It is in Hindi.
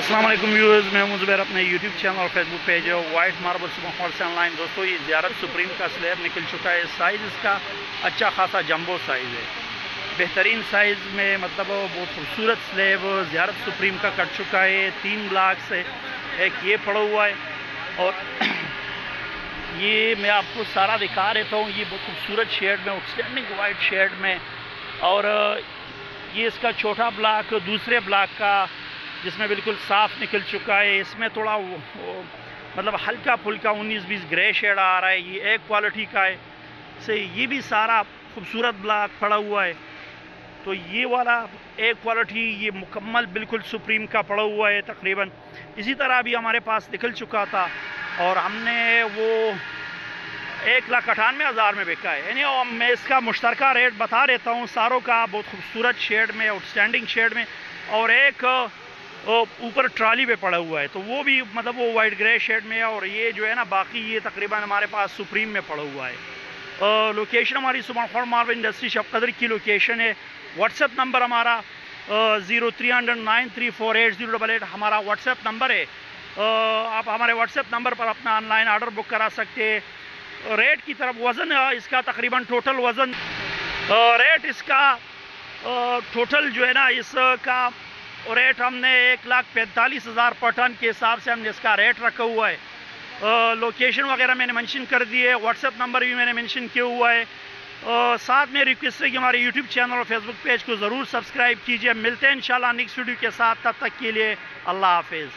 अस्सलाम वालेकुम व्यूअर्स, मैं हूं ज़ुबैर। अपने यूट्यूब चैनल और फेसबुक पेज है वाइट मार्बल सुपर मॉल से ऑनलाइन। दोस्तों, ये ज़ियारत सुप्रीम का स्लैब निकल चुका है। साइज़ इसका अच्छा खासा जंबो साइज़ है, बेहतरीन साइज़ में, मतलब बहुत खूबसूरत स्लैब ज़ियारत सुप्रीम का कट चुका है। 3 ब्लॉक से एक ये पड़ा हुआ है और ये मैं आपको सारा दिखा रहता हूँ। ये बहुत खूबसूरत शेड में, आउटस्टैंडिंग वाइट शेड में। और ये इसका छोटा ब्लॉक दूसरे ब्लॉक का जिसमें बिल्कुल साफ़ निकल चुका है। इसमें थोड़ा मतलब हल्का फुल्का 19-20 ग्रे शेड आ रहा है। ये एक क्वालिटी का है से ये भी सारा खूबसूरत ब्लॉक पड़ा हुआ है। तो ये वाला एक क्वालिटी ये मुकम्मल बिल्कुल सुप्रीम का पड़ा हुआ है तकरीबन। इसी तरह भी हमारे पास निकल चुका था और हमने वो 1,98,000 में बिका है। यानी मैं इसका मुश्तरका रेट बता देता हूँ सारों का। बहुत खूबसूरत शेड में, आउटस्टैंडिंग शेड में, और एक ऊपर ट्राली पे पड़ा हुआ है तो वो भी मतलब वो वाइट ग्रे शेड में है। और ये जो है ना, बाकी ये तकरीबन हमारे पास सुप्रीम में पड़ा हुआ है। लोकेशन हमारी सुपर मार्बल इंडस्ट्री शॉप कदर की लोकेशन है। व्हाट्सएप नंबर हमारा 0300934808 हमारा व्हाट्सएप नंबर है। आप हमारे व्हाट्सएप नंबर पर अपना ऑनलाइन ऑर्डर बुक करा सकते हैं। रेट की तरफ वज़न इसका तकरीबन टोटल वज़न रेट इसका टोटल जो है ना, इसका रेट हमने 1,45,000 पर टन के हिसाब से हमने इसका रेट रखा हुआ है। लोकेशन वगैरह मैंने मेंशन कर दी है, व्हाट्सएप नंबर भी मैंने मेंशन किया हुआ है। साथ में रिक्वेस्ट है कि हमारे यूट्यूब चैनल और फेसबुक पेज को ज़रूर सब्सक्राइब कीजिए। मिलते हैं इंशाल्लाह नेक्स्ट वीडियो के साथ। तब तक के लिए अल्लाह हाफिज़।